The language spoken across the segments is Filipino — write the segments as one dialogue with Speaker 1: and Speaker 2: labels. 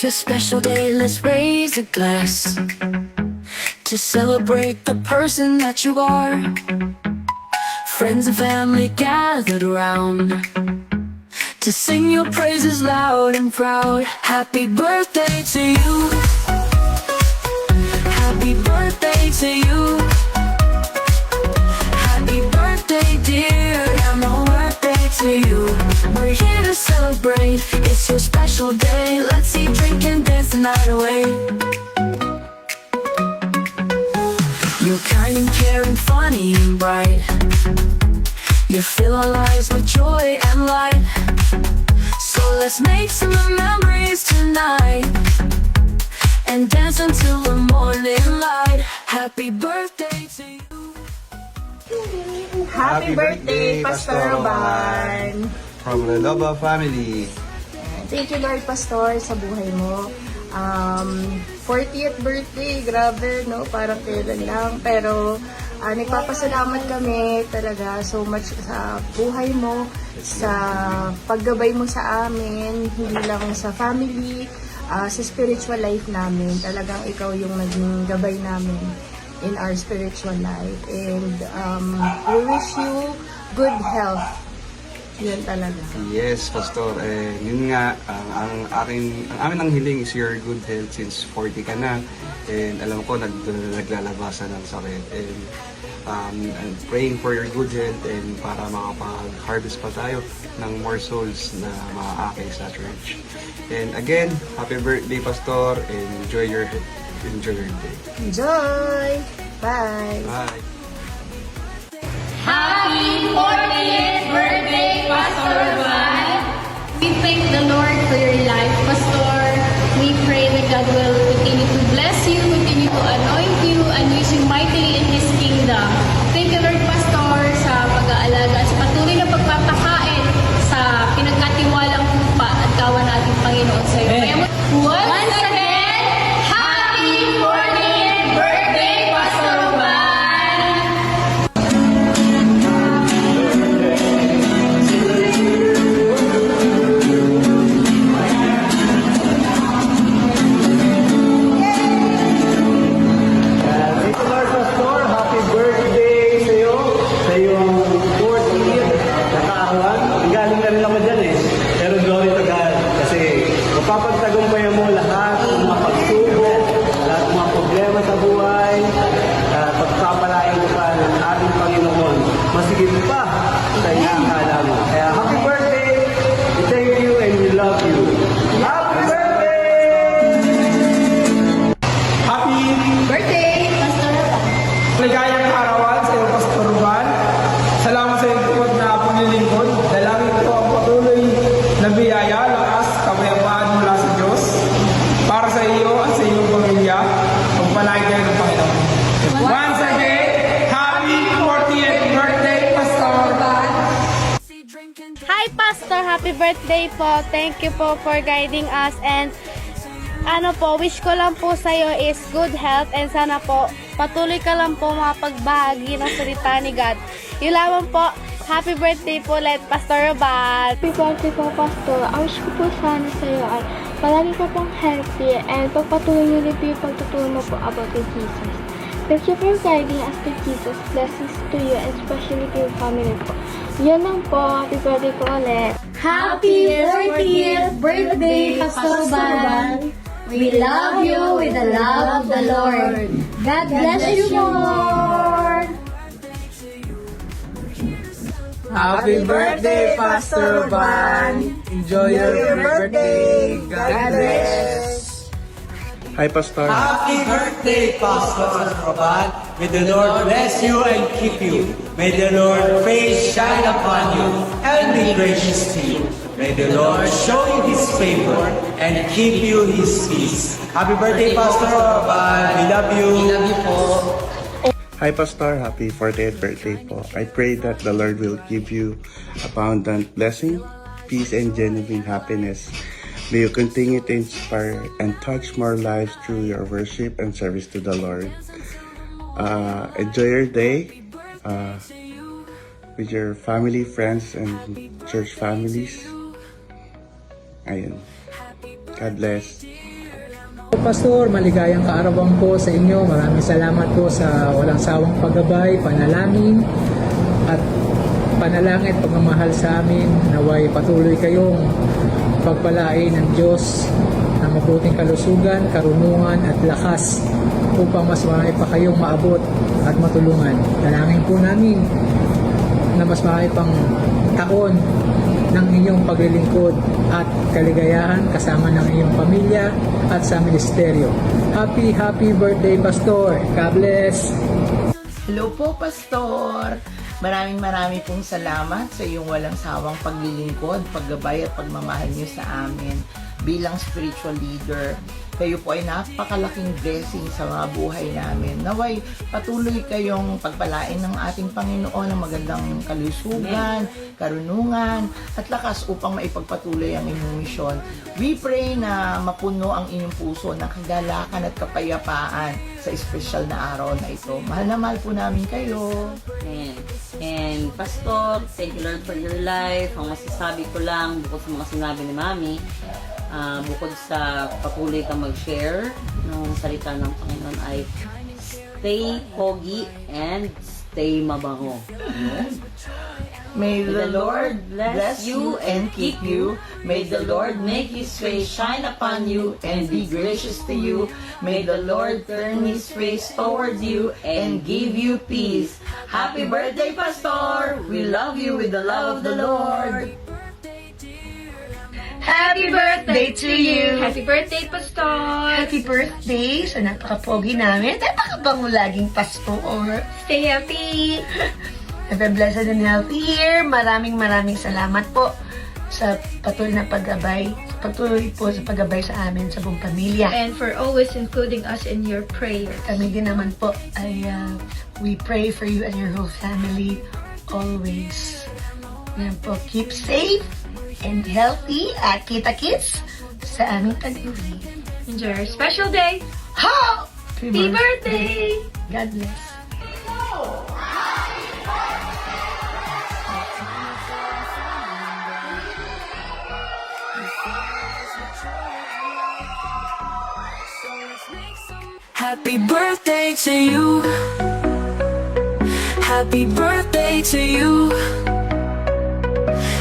Speaker 1: It's your special day, let's raise a glass to celebrate the person that you are. Friends and family gathered around to sing your praises loud and proud. Happy birthday to you. Happy birthday to you. Happy birthday, dear. Happy birthday to you. We're here to celebrate. It's your special day. Let's eat, drink, and dance the night away. You're kind and caring, funny and bright. You fill our lives with joy and light. So let's make some memories tonight and dance until the morning light. Happy birthday to you.
Speaker 2: Happy birthday, Pastor Roban!
Speaker 3: From the Loba family.
Speaker 2: Thank you, Lord Pastor, sa buhay mo. 40th birthday, grabe, no? Parang kailan lang. Pero nagpapasalamat kami talaga so much sa buhay mo, sa paggabay mo sa amin, hindi lang sa family, sa spiritual life namin. Talagang ikaw yung naging gabay namin in our spiritual life. And we wish you good health. Yan talaga.
Speaker 3: Yes, Pastor. Yun nga, ang amin ang hiling is your good health since 40 ka na. And alam ko, naglalabasan ng sakit. And I'm praying for your good health and para makapag-harvest pa tayo ng more souls na maaakay sa church. And again, happy birthday, Pastor, and enjoy your day.
Speaker 2: Enjoy! Bye!
Speaker 3: Bye!
Speaker 4: Happy 40th birthday, Pastor Roban! We thank the Lord for your life, Pastor. We pray that God will continue to bless you, continue to anoint you, and use you mightily in His kingdom. Thank you, Lord Pastor, sa pag-aalaga at sa patuloy na pagpapakain sa pinagkatiwalang lupa at kawan nating Panginoon sa iyo. Kaya once again, happy 40th birthday, Pastor Roban!
Speaker 5: Mapapagtagumpayan mo lahat ng mga pagsubok, lahat ng mga problema sa buhay, pagpapalain mo pa ng ating Panginoon. Masigit pa sa inaakala mo. Kaya happy birthday! We thank you and we love you. Happy birthday!
Speaker 6: Happy
Speaker 4: Birthday, Pastor Roban!
Speaker 6: ligayang arawan sa iyo, Pastor Roban. Salamat sa iyong tukod na paglilingkod. Dalangin ko ang patuloy na biyaya, lakas, kapayapaan mula sa Diyos para sa iyo at sa iyong pamilya. Pagpalain kayo ng Panginoon. Once again, happy 40th birthday, Pastor Roban!
Speaker 7: Hi Pastor, happy birthday po. Thank you po for guiding us and wish ko lang po sa iyo is good health and sana po patuloy ka lang po mapagbahagi ng salita ni God. Yun lamang po. Happy birthday po ulit, Pastor Roban.
Speaker 8: Happy birthday po, Pastor. Ang wish ko po sana sa iyo ay palagi ka pong healthy and pagpatuloy niyo po yung pagtuturo mo po about kay Jesus. Thank you for guiding us to Jesus. Blessings to you and especially to your family po. Yan lang po. Happy birthday po ulit.
Speaker 4: Happy 40th birthday, Pastor Roban! We love you with the love of the Lord. God bless you, Lord!
Speaker 6: Happy birthday, Pastor Roban! Enjoy your birthday! God bless!
Speaker 5: Hi, Pastor.
Speaker 9: Happy birthday, Pastor Roban. May the Lord bless you and keep you. May the Lord face shine upon you and be gracious to you. May the Lord show you His favor and keep you His peace. Happy birthday, Pastor Roban. We love you. We love you po.
Speaker 5: Hi, Pastor. Happy 40th birthday po. I pray that the Lord will give you abundant blessing, peace, and genuine happiness. May you continue to inspire and touch more lives through your worship and service to the Lord. Enjoy your day with your family, friends, and church families. Ayun. God bless.
Speaker 6: Pastor, maligayang kaarawan po sa inyo. Maraming salamat po sa walang sawang paggabay, panalangin, at panalangin at pagmamahal sa amin. Naway patuloy kayong pagpalain ng Diyos na mabuting kalusugan, karunungan at lakas upang mas marami pa kayong maabot at matulungan. Dalangin po namin na mas marami pang taon ng inyong paglilingkod at kaligayahan kasama ng iyong pamilya at sa ministeryo. Happy birthday, Pastor! God bless!
Speaker 10: Hello po, Pastor! Maraming pong salamat sa iyong walang sawang paglilingkod, paggabay at pagmamahal niyo sa amin bilang spiritual leader. Kayo po ay napakalaking blessing sa mga buhay namin. Naway patuloy kayong pagpalain ng ating Panginoon ng magandang kalusugan, karunungan, at lakas upang maipagpatuloy ang inyong misyon. We pray na mapuno ang inyong puso ng kagalakan at kapayapaan sa espesyal na araw na ito. Mahal na mahal po namin kayo.
Speaker 11: And Pastor, thank you Lord for your life. Ang masasabi ko lang, bukod sa mga sinabi ni Mami, bukod sa patuloy kang mag-share ng salita ng Panginoon ay stay pogi and stay mabango.
Speaker 10: May the Lord bless you and keep you. May the Lord make His face shine upon you and be gracious to you. May the Lord turn His face towards you and give you peace. Happy birthday, Pastor! We love you with the love of the Lord.
Speaker 2: Happy birthday to you!
Speaker 7: Happy birthday, Pastor!
Speaker 2: Happy birthday sa napaka-pogi namin. Napaka-bango laging Pastor.
Speaker 7: Stay healthy!
Speaker 2: Have a blessed and healthy year. Maraming salamat po sa patuloy na paggabay. Patuloy po sa paggabay sa amin, sa buong pamilya.
Speaker 7: And for always including us in your prayers.
Speaker 2: Kami din naman po ay we pray for you and your whole family always. Yan po, keep safe and healthy at kita-kits sa aming tag-uwi.
Speaker 7: Enjoy your special day!
Speaker 2: Happy
Speaker 7: birthday!
Speaker 2: God bless.
Speaker 1: Happy birthday to you. Happy birthday to you.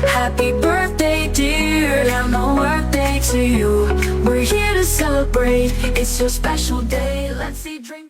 Speaker 1: Happy birthday, dear. And no birthday to you. We're here to celebrate. It's your special day. Let's see, drink.